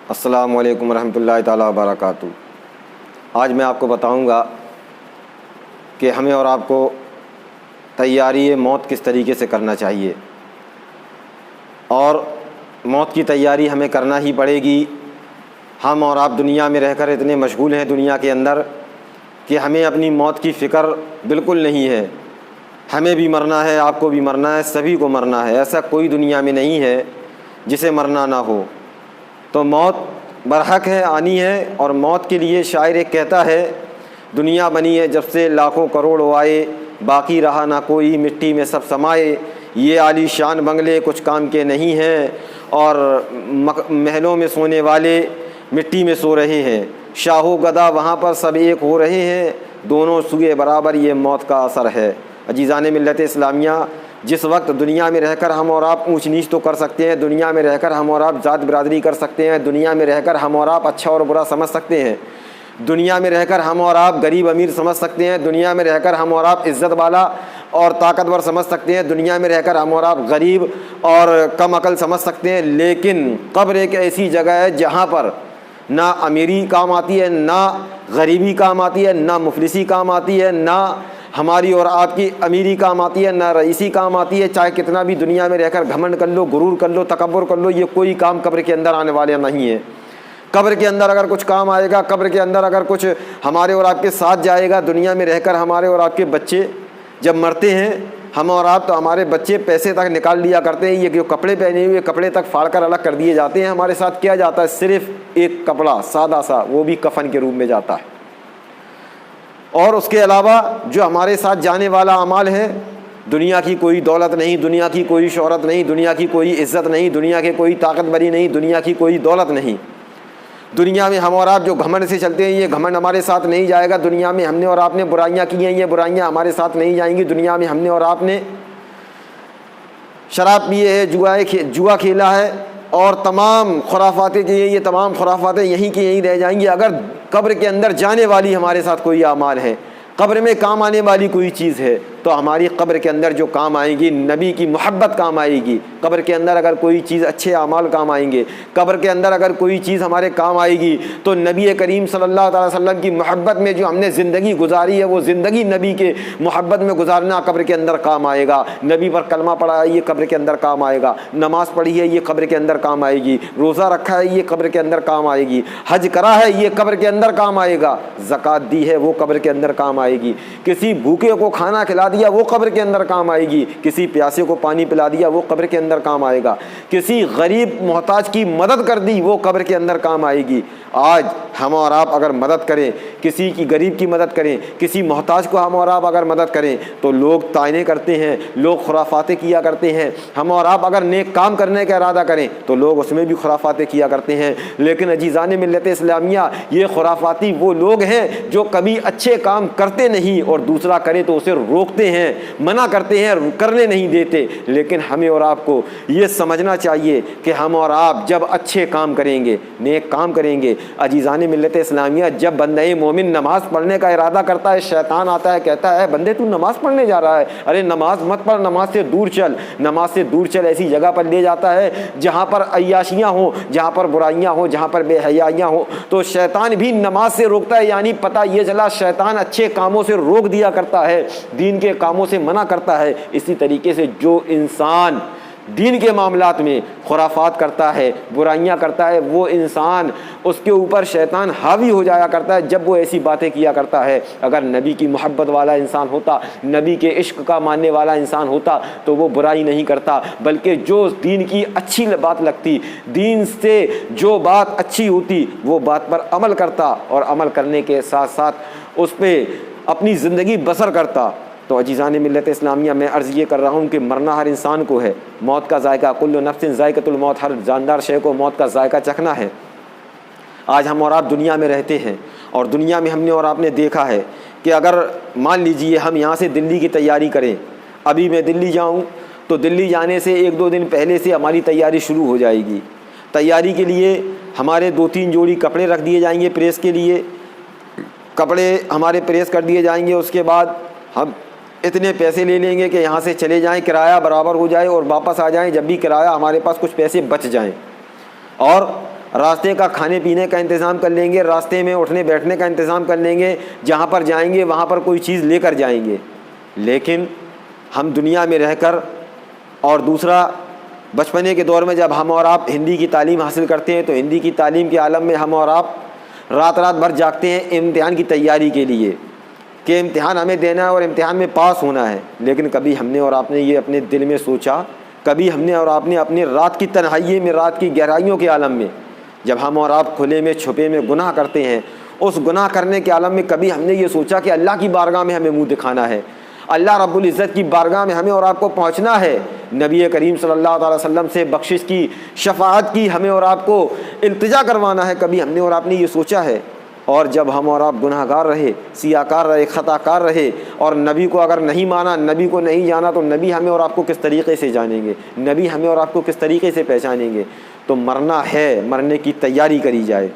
السلام علیکم ورحمۃ اللہ تعالیٰ وبرکاتہ۔ آج میں آپ کو بتاؤں گا کہ ہمیں اور آپ کو تیاری موت کس طریقے سے کرنا چاہیے، اور موت کی تیاری ہمیں کرنا ہی پڑے گی۔ ہم اور آپ دنیا میں رہ کر اتنے مشغول ہیں دنیا کے اندر کہ ہمیں اپنی موت کی فکر بالکل نہیں ہے۔ ہمیں بھی مرنا ہے، آپ کو بھی مرنا ہے، سبھی کو مرنا ہے۔ ایسا کوئی دنیا میں نہیں ہے جسے مرنا نہ ہو۔ تو موت برحق ہے، آنی ہے، اور موت کے لیے شاعر ایک کہتا ہے، دنیا بنی ہے جب سے لاکھوں کروڑ آئے، باقی رہا نہ کوئی مٹی میں سب سمائے۔ یہ عالی شان بنگلے کچھ کام کے نہیں ہیں، اور محلوں میں سونے والے مٹی میں سو رہے ہیں۔ شاہ و گدا وہاں پر سب ایک ہو رہے ہیں، دونوں سوئے برابر یہ موت کا اثر ہے۔ عزیزان ملت اسلامیہ، جس وقت دنیا میں رہ کر ہم اور آپ اونچ نیچ تو کر سکتے ہیں، دنیا میں رہ کر ہم اور آپ ذات برادری کر سکتے ہیں، دنیا میں رہ کر ہم اور آپ اچھا اور برا سمجھ سکتے ہیں، دنیا میں رہ کر ہم اور آپ غریب امیر سمجھ سکتے ہیں، دنیا میں رہ کر ہم اور آپ عزت والا اور طاقتور سمجھ سکتے ہیں، دنیا میں رہ کر ہم اور آپ غریب اور کم عقل سمجھ سکتے ہیں، لیکن قبر ایک ایسی جگہ ہے جہاں پر نہ امیری کام آتی ہے، نہ غریبی کام آتی ہے، نہ مفلسی کام آتی ہے، نہ ہماری اور آپ کی امیری کام آتی ہے، نہ رئیسی کام آتی ہے۔ چاہے کتنا بھی دنیا میں رہ کر گھمنڈ کر لو، غرور کر لو، تکبر کر لو، یہ کوئی کام قبر کے اندر آنے والے نہیں ہے۔ قبر کے اندر اگر کچھ کام آئے گا، قبر کے اندر اگر کچھ ہمارے اور آپ کے ساتھ جائے گا، دنیا میں رہ کر ہمارے اور آپ کے بچے جب مرتے ہیں، ہم اور آپ تو ہمارے بچے پیسے تک نکال لیا کرتے ہیں، یہ جو کپڑے پہنے ہوئے کپڑے تک پھاڑ کر الگ کر دیے جاتے ہیں۔ ہمارے ساتھ کیا جاتا ہے؟ صرف ایک کپڑا سادہ سا، وہ بھی کفن کے روپ میں جاتا ہے۔ اور اس کے علاوہ جو ہمارے ساتھ جانے والا اعمال ہے، دنیا کی کوئی دولت نہیں، دنیا کی کوئی شہرت نہیں، دنیا کی کوئی عزت نہیں، دنیا کی کوئی طاقتوری نہیں، دنیا کی کوئی دولت نہیں۔ دنیا میں ہم اور آپ جو گھمنڈ سے چلتے ہیں، یہ گھمنڈ ہمارے ساتھ نہیں جائے گا۔ دنیا میں ہم نے اور آپ نے برائیاں کی ہیں، یہ برائیاں ہمارے ساتھ نہیں جائیں گی۔ دنیا میں ہم نے اور آپ نے شراب پیے ہے، جوا کھیلا ہے، اور تمام خرافاتیں کی ہیں، یہ تمام خرافاتیں یہیں کی یہیں رہ جائیں گی۔ اگر قبر کے اندر جانے والی ہمارے ساتھ کوئی اعمال ہے، قبر میں کام آنے والی کوئی چیز ہے، تو ہماری قبر کے اندر جو کام آئیں گی، نبی کی محبت کام آئے گی۔ قبر کے اندر اگر کوئی چیز، اچھے اعمال کام آئیں گے، قبر کے اندر اگر کوئی چیز ہمارے کام آئے گی، تو نبی کریم صلی اللہ علیہ وسلم کی محبت میں جو ہم نے زندگی گزاری ہے، وہ زندگی نبی کے محبت میں گزارنا قبر کے اندر کام آئے گا۔ نبی پر کلمہ پڑھا ہے، یہ قبر کے اندر کام آئے گا۔ نماز پڑھی ہے، یہ قبر کے اندر کام آئے گی۔ روزہ رکھا ہے، یہ قبر کے اندر کام آئے گی۔ حج کرا ہے، یہ قبر کے اندر کام آئے گا۔ زکوٰۃ دی ہے، وہ قبر کے اندر کام آئے گی۔ کسی بھوکے کو کھانا کھلا دیا، وہ قبر کے اندر کام آئے گی۔ کسی پیاسے کو پانی پلا دیا، وہ قبر کے اندر کام آئے گا۔ کسی غریب محتاج کی مدد کر دی، وہ قبر کے اندر کام آئے گی۔ آج ہم اور آپ اگر مدد کریں، کسی کی غریب کی مدد کریں، کسی محتاج کو ہم اور آپ اگر مدد کریں، تو لوگ طعنے کرتے ہیں، لوگ خرافاتیں کیا کرتے ہیں۔ ہم اور آپ اگر نیک کام کرنے کا ارادہ کریں تو لوگ اس میں بھی خرافاتیں کیا کرتے ہیں۔ لیکن عزیزان ملت اسلامیہ، یہ خرافاتی وہ لوگ ہیں جو کبھی اچھے کام کرتے نہیں، اور دوسرا کرے تو اسے روکتے ہیں، منع کرتے ہیں، کرنے نہیں دیتے۔ لیکن ہمیں اور آپ کو یہ سمجھنا چاہیے کہ ہم اور آپ جب اچھے کام کریں گے، نیک کام کریں گے، عزیزان ملت اسلامیہ، جب بندہ مومن نماز پڑھنے کا ارادہ کرتا ہے، شیطان آتا ہے، کہتا ہے بندے تو نماز پڑھنے جا رہا ہے، ارے نماز مت پڑھ، نماز سے دور چل، نماز سے دور چل، ایسی جگہ پر لے جاتا ہے جہاں پر عیاشیاں ہوں، جہاں پر برائیاں ہوں، جہاں پر بے حیائیاں ہوں۔ تو شیطان بھی نماز سے روکتا ہے، یعنی پتہ یہ چلا شیطان اچھے کاموں سے روک دیا کرتا ہے، دین کے کاموں سے منع کرتا ہے۔ اسی طریقے سے جو انسان دین کے معاملات میں خرافات کرتا ہے، برائیاں کرتا ہے، وہ انسان، اس کے اوپر شیطان حاوی ہو جایا کرتا ہے جب وہ ایسی باتیں کیا کرتا ہے۔ اگر نبی کی محبت والا انسان ہوتا، نبی کے عشق کا ماننے والا انسان ہوتا، تو وہ برائی نہیں کرتا، بلکہ جو دین کی اچھی بات لگتی، دین سے جو بات اچھی ہوتی، وہ بات پر عمل کرتا، اور عمل کرنے کے ساتھ ساتھ اس پہ اپنی زندگی بسر کرتا۔ تو عزیزان ملت اسلامیہ، میں عرض یہ کر رہا ہوں کہ مرنا ہر انسان کو ہے، موت کا ذائقہ، کل نفس ذائقۃ الموت، ہر جاندار شے کو موت کا ذائقہ چکھنا ہے۔ آج ہم اور آپ دنیا میں رہتے ہیں، اور دنیا میں ہم نے اور آپ نے دیکھا ہے کہ اگر مان لیجئے ہم یہاں سے دلی کی تیاری کریں، ابھی میں دلی جاؤں تو دلی جانے سے 1-2 دن پہلے سے ہماری تیاری شروع ہو جائے گی۔ تیاری کے لیے ہمارے 2-3 جوڑی کپڑے رکھ دیے جائیں گے پریس کے لیے، کپڑے ہمارے پریس کر دیے جائیں گے۔ اس کے بعد ہم اتنے پیسے لے لیں گے کہ یہاں سے چلے جائیں، کرایہ برابر ہو جائے، اور واپس آ جائیں جب بھی کرایہ ہمارے پاس کچھ پیسے بچ جائیں۔ اور راستے کا کھانے پینے کا انتظام کر لیں گے، راستے میں اٹھنے بیٹھنے کا انتظام کر لیں گے، جہاں پر جائیں گے وہاں پر کوئی چیز لے کر جائیں گے۔ لیکن ہم دنیا میں رہ کر، اور دوسرا بچپنے کے دور میں جب ہم اور آپ ہندی کی تعلیم حاصل کرتے ہیں تو ہندی کی تعلیم کے عالم میں ہم اور آپ رات رات بھر جاگتے ہیں امتحان کی تیاری کے لیے کہ امتحان ہمیں دینا ہے اور امتحان میں پاس ہونا ہے۔ لیکن کبھی ہم نے اور آپ نے یہ اپنے دل میں سوچا، کبھی ہم نے اور آپ نے اپنی رات کی تنہائی میں، رات کی گہرائیوں کے عالم میں، جب ہم اور آپ کھلے میں چھپے میں گناہ کرتے ہیں، اس گناہ کرنے کے عالم میں کبھی ہم نے یہ سوچا کہ اللہ کی بارگاہ میں ہمیں منہ دکھانا ہے، اللہ رب العزت کی بارگاہ میں ہمیں اور آپ کو پہنچنا ہے، نبی کریم صلی اللہ علیہ وسلم سے بخشش کی، شفاعت کی ہمیں اور آپ کو التجا کروانا ہے، کبھی ہم نے اور آپ نے یہ سوچا ہے؟ اور جب ہم اور آپ گناہ گار رہے، سیاہ کار رہے، خطا کار رہے، اور نبی کو اگر نہیں مانا، نبی کو نہیں جانا، تو نبی ہمیں اور آپ کو کس طریقے سے جانیں گے؟ نبی ہمیں اور آپ کو کس طریقے سے پہچانیں گے؟ تو مرنا ہے، مرنے کی تیاری کری جائے۔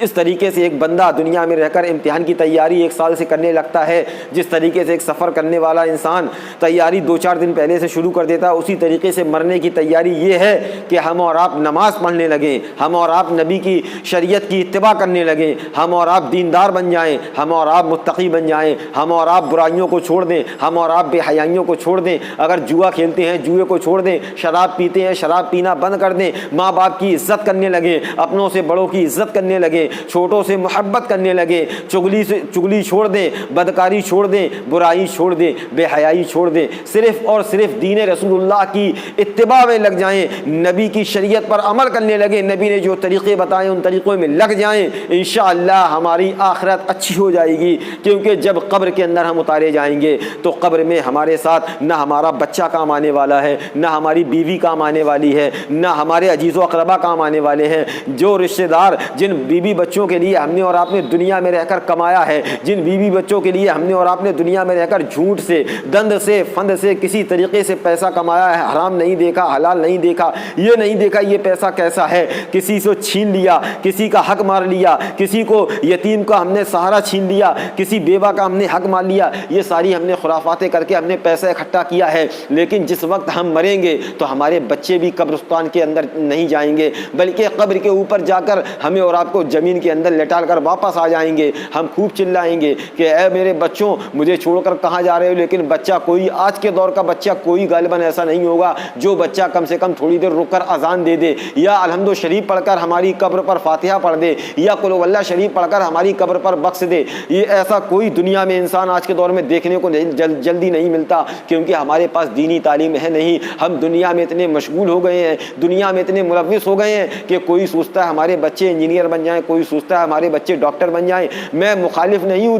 جس طریقے سے ایک بندہ دنیا میں رہ کر امتحان کی تیاری 1 سال سے کرنے لگتا ہے، جس طریقے سے ایک سفر کرنے والا انسان تیاری 2-4 دن پہلے سے شروع کر دیتا ہے، اسی طریقے سے مرنے کی تیاری یہ ہے کہ ہم اور آپ نماز پڑھنے لگیں، ہم اور آپ نبی کی شریعت کی اتباع کرنے لگیں، ہم اور آپ دیندار بن جائیں، ہم اور آپ متقی بن جائیں، ہم اور آپ برائیوں کو چھوڑ دیں، ہم اور آپ بے حیائیوں کو چھوڑ دیں، اگر جوا کھیلتے ہیں جوئے کو چھوڑ دیں، شراب پیتے ہیں شراب پینا بند کر دیں، ماں باپ کی عزت کرنے لگیں، اپنوں سے بڑوں کی عزت کرنے لگیں، چھوٹوں سے محبت کرنے لگے، چگلی چھوڑ دیں، بدکاری چھوڑ دیں، برائی چھوڑ دیں، بے حیائی چھوڑ دیں، صرف اور صرف دین رسول اللہ کی اتباع میں لگ جائیں، نبی کی شریعت پر عمل کرنے لگے، نبی نے جو طریقے بتائے ان طریقوں میں لگ جائیں، انشاءاللہ ہماری آخرت اچھی ہو جائے گی۔ کیونکہ جب قبر کے اندر ہم اتارے جائیں گے تو قبر میں ہمارے ساتھ نہ ہمارا بچہ کام آنے والا ہے، نہ ہماری بیوی کام آنے والی ہے، نہ ہمارے عزیز و اقربا کام آنے والے ہیں۔ جو رشتہ دار جن بیوی بچوں کے لیے ہم نے اور آپ نے دنیا میں رہ کر کمایا ہے، جن بیوی بچوں کے لیے ہم نے اور آپ نے دنیا میں رہ کر جھوٹ سے، دند سے، فند سے کسی طریقے سے پیسہ کمایا ہے، حرام نہیں دیکھا، حلال نہیں دیکھا، یہ نہیں دیکھا یہ پیسہ کیسا ہے، کسی سے چھین لیا، کسی کا حق مار لیا، کسی کو یتیم کا ہم نے سہارا چھین لیا، کسی بیوہ کا ہم نے حق مار لیا، یہ ساری ہم نے خرافاتیں کر کے ہم نے پیسہ اکٹھا کیا ہے۔ لیکن جس وقت ہم مریں گے تو ہمارے بچے بھی قبرستان کے اندر نہیں جائیں گے، بلکہ قبر کے اوپر جا کر ہمیں اور آپ کو زمین کے اندر لٹال کر واپس آ جائیں گے۔ ہم خوب چلائیں گے کہ اے میرے بچوں مجھے چھوڑ کر کہاں جا رہے ہو؟ لیکن بچہ کوئی، آج کے دور کا بچہ کوئی غالباً ایسا نہیں ہوگا جو بچہ کم سے کم تھوڑی دیر رک کر اذان دے دے، یا الحمد شریف پڑھ کر ہماری قبر پر فاتحہ پڑھ دے، یا قل هو اللہ شریف پڑھ کر ہماری قبر پر بخش دے۔ یہ ایسا کوئی دنیا میں انسان آج کے دور میں دیکھنے کو جلدی نہیں ملتا، کیونکہ ہمارے پاس دینی تعلیم ہے نہیں۔ ہم دنیا میں اتنے مشغول ہو گئے ہیں، دنیا میں اتنے ملوث ہو گئے ہیں کہ کوئی سوچتا ہے ہمارے بچے انجینئر بن جائیں، کوئی سوچتا ہے ہمارے بچے ڈاکٹر بن جائیں۔ میں مخالف نہیں ہوں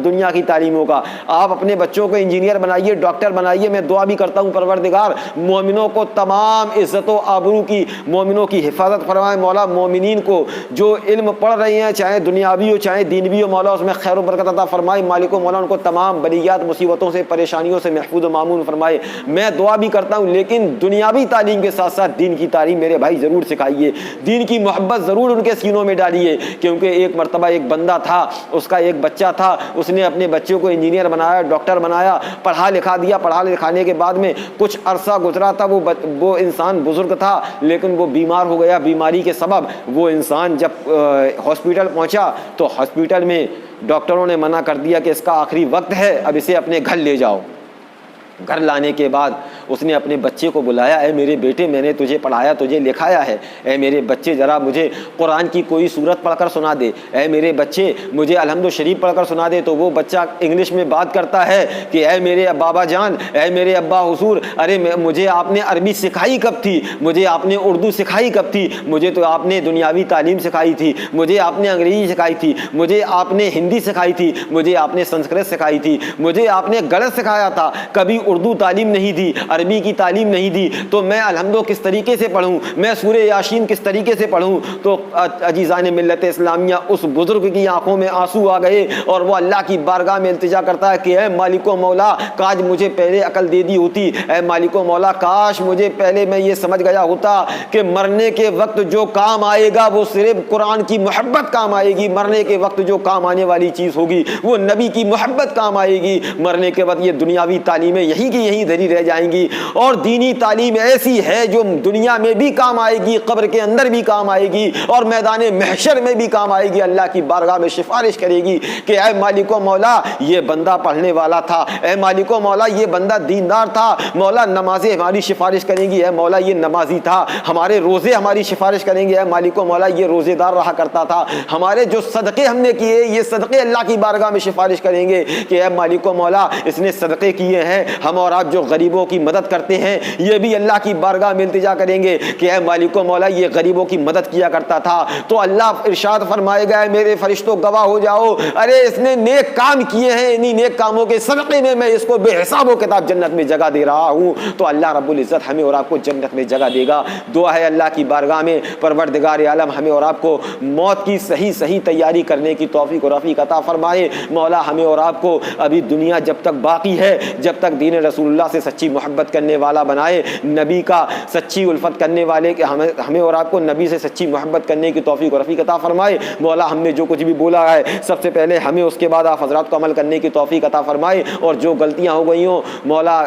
دنیا کی تعلیموں کا، آپ اپنے بچوں کو انجینئر بنائیے، ڈاکٹر بنائیے۔ میں دعا بھی کرتا ہوں پروردگار مومنوں کو تمام عزت و آبرو کی، مومنوں کی حفاظت فرمائے مولا۔ مومنین کو جو علم پڑھ رہے ہیں، چاہے دنیاوی ہو چاہے دینوی ہو، مولا اس میں خیر و برکت عطا فرمائے۔ مالک و مولا ان کو تمام بلیات مصیبتوں سے، پریشانیوں سے محفوظ و مامون فرمائے۔ میں دعا بھی کرتا ہوں، لیکن دنیاوی تعلیم کے ساتھ ساتھ دین کی تعلیم میرے بھائی ضرور سکھائیے، دین کی محبت ضرور ان کے سینوں میں ڈالیے۔ کیونکہ ایک مرتبہ ایک بندہ تھا، اس کا ایک بچہ تھا، اس نے اپنے بچوں کو انجینئر بنایا، ڈاکٹر بنایا، پڑھا لکھا دیا۔ پڑھا لکھانے کے بعد میں کچھ عرصہ گزرا تھا، وہ انسان بزرگ تھا لیکن وہ بیمار ہو گیا۔ بیماری کے سبب وہ انسان جب ہاسپٹل پہنچا تو ہاسپٹل میں ڈاکٹروں نے منع کر دیا کہ اس کا آخری وقت ہے، اب اسے اپنے گھر لے جاؤ۔ گھر لانے کے بعد اس نے اپنے بچے کو بلایا، اے میرے بیٹے میں نے تجھے پڑھایا، تجھے لکھایا ہے، اے میرے بچے ذرا مجھے قرآن کی کوئی سورت پڑھ کر سنا دے، اے میرے بچے مجھے الحمد شریف پڑھ کر سنا دے۔ تو وہ بچہ انگلش میں بات کرتا ہے کہ اے میرے بابا جان، اے میرے ابا حضور، ارے مجھے آپ نے عربی سکھائی کب تھی؟ مجھے آپ نے اردو سکھائی کب تھی؟ مجھے تو آپ نے دنیاوی تعلیم سکھائی تھی، مجھے آپ نے انگریزی سکھائی تھی، مجھے آپ نے ہندی سکھائی تھی، مجھے آپ نے سنسکرت سکھائی تھی، مجھے آپ نے غلط سکھایا تھا، کبھی اردو تعلیم نہیں دی، عربی کی تعلیم نہیں دی، تو میں الحمدو کس طریقے سے پڑھوں؟ میں سورہ یاسین کس طریقے سے پڑھوں؟ تو عزیزان ملت اسلامیہ، اس بزرگ کی آنکھوں میں آنسو آ گئے اور وہ اللہ کی بارگاہ میں التجا کرتا ہے کہ اے مالک و مولا، کاش مجھے پہلے عقل دے دی ہوتی، اے مالک و مولا کاش مجھے پہلے میں یہ سمجھ گیا ہوتا کہ مرنے کے وقت جو کام آئے گا وہ صرف قرآن کی محبت کام آئے گی، مرنے کے وقت جو کام آنے والی چیز ہوگی وہ نبی کی محبت کام آئے گی، مرنے کے وقت یہ دنیاوی تعلیمیں یہیں کی یہیں دھری رہ جائیں گی۔ گی، اور دینی تعلیم ایسی ہے جو دنیا میں بھی کام آئے گی، قبر کے اندر بھی کام آئے گی، اور میدان محشر میں بھی کام آئے گی۔ اللہ کی بارگاہ میں سفارش کرے گی کہ اے مالک و مولا یہ بندہ پڑھنے والا تھا، اے مالک و مولا یہ بندہ دیندار تھا، مولا نمازیں ہماری سفارش کریں گی، اے مولا یہ نمازی تھا، ہمارے روزے ہماری سفارش کریں گے، اے مالک و مولا یہ روزے دار رہا کرتا تھا، ہمارے جو صدقے ہم نے کیے یہ صدقے اللہ کی بارگاہ میں سفارش کریں گے کہ اے مالک و مولا اس نے صدقے کیے ہیں۔ ہم اور آپ جو غریبوں کی مدد کرتے ہیں یہ بھی اللہ کی بارگاہ میں التجا کریں گے کہ اے مالک و مولا یہ غریبوں کی مدد کیا کرتا تھا۔ تو اللہ ارشاد فرمائے گا میرے فرشتوں گواہ ہو جاؤ، ارے اس نے نیک کام کیے ہیں، انہی نیک کاموں کے صدقے میں اس کو بے حساب و کتاب جنت میں جگہ دے رہا ہوں۔ تو اللہ رب العزت ہمیں اور آپ کو جنت میں جگہ دے گا۔ دعا ہے اللہ کی بارگاہ میں پروردگار عالم ہمیں اور آپ کو موت کی صحیح تیاری کرنے کی توفیق و رفیق عطا فرمائے۔ مولا ہمیں اور آپ کو ابھی دنیا جب تک باقی ہے، جب تک دین رسول اللہ سے سچی محبت کرنے والا بنائے، نبی کا سچی الفت کرنے والے کہ ہمیں اور آپ کو نبی سے سچی محبت کرنے کی توفیق و رفیق عطا فرمائے۔ مولا ہم نے جو کچھ بھی بولا ہے سب سے پہلے ہمیں اس کے بعد آپ حضرات کو عمل کرنے کی توفیق عطا فرمائے، اور جو غلطیاں ہو گئی ہوں مولا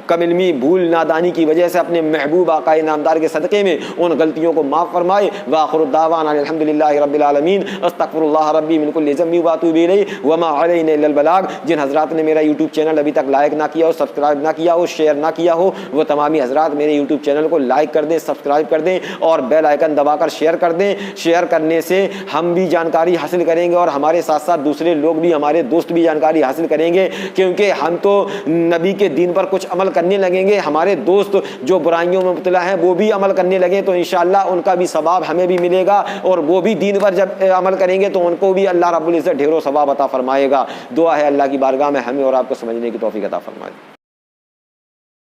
کم علمی بھول نادانی کی وجہ سے اپنے محبوب آقا نامدار کے صدقے میں ان غلطیوں کو معاف فرمائے۔ وآخر الدعوانا الحمدللہ رب العالمین، استغفر اللہ ربی من کل ذنب واتوب الیہ وما علینا الا البلاغ۔ جن حضرات نے میرا یوٹیوب چینل ابھی تک لائک نہ کیا ہو، سبسکرائب نہ کیا ہو، شیئر نہ کیا ہو، وہ تمامی حضرات میرے یوٹیوب چینل کو لائک کر دیں، سبسکرائب کر دیں اور بیل آئیکن دبا کر شیئر کر دیں۔ شیئر کرنے سے ہم بھی جانکاری حاصل کریں گے اور ہمارے ساتھ ساتھ دوسرے لوگ بھی، ہمارے دوست بھی جانکاری حاصل کریں گے، کیونکہ ہم تو نبی کے دین پر کچھ عمل کرنے لگیں گے، ہمارے دوست جو برائیوں میں مبتلا ہیں وہ بھی عمل کرنے لگیں تو انشاءاللہ ان کا بھی ثواب ہمیں بھی ملے گا، اور وہ بھی دین پر جب عمل کریں گے تو ان کو بھی اللہ رب العزت ڈھیروں ثواب عطا فرمائے گا۔ دعا ہے اللہ کی بارگاہ میں ہمیں اور آپ کو سمجھنے کی توفیق عطا فرمائے۔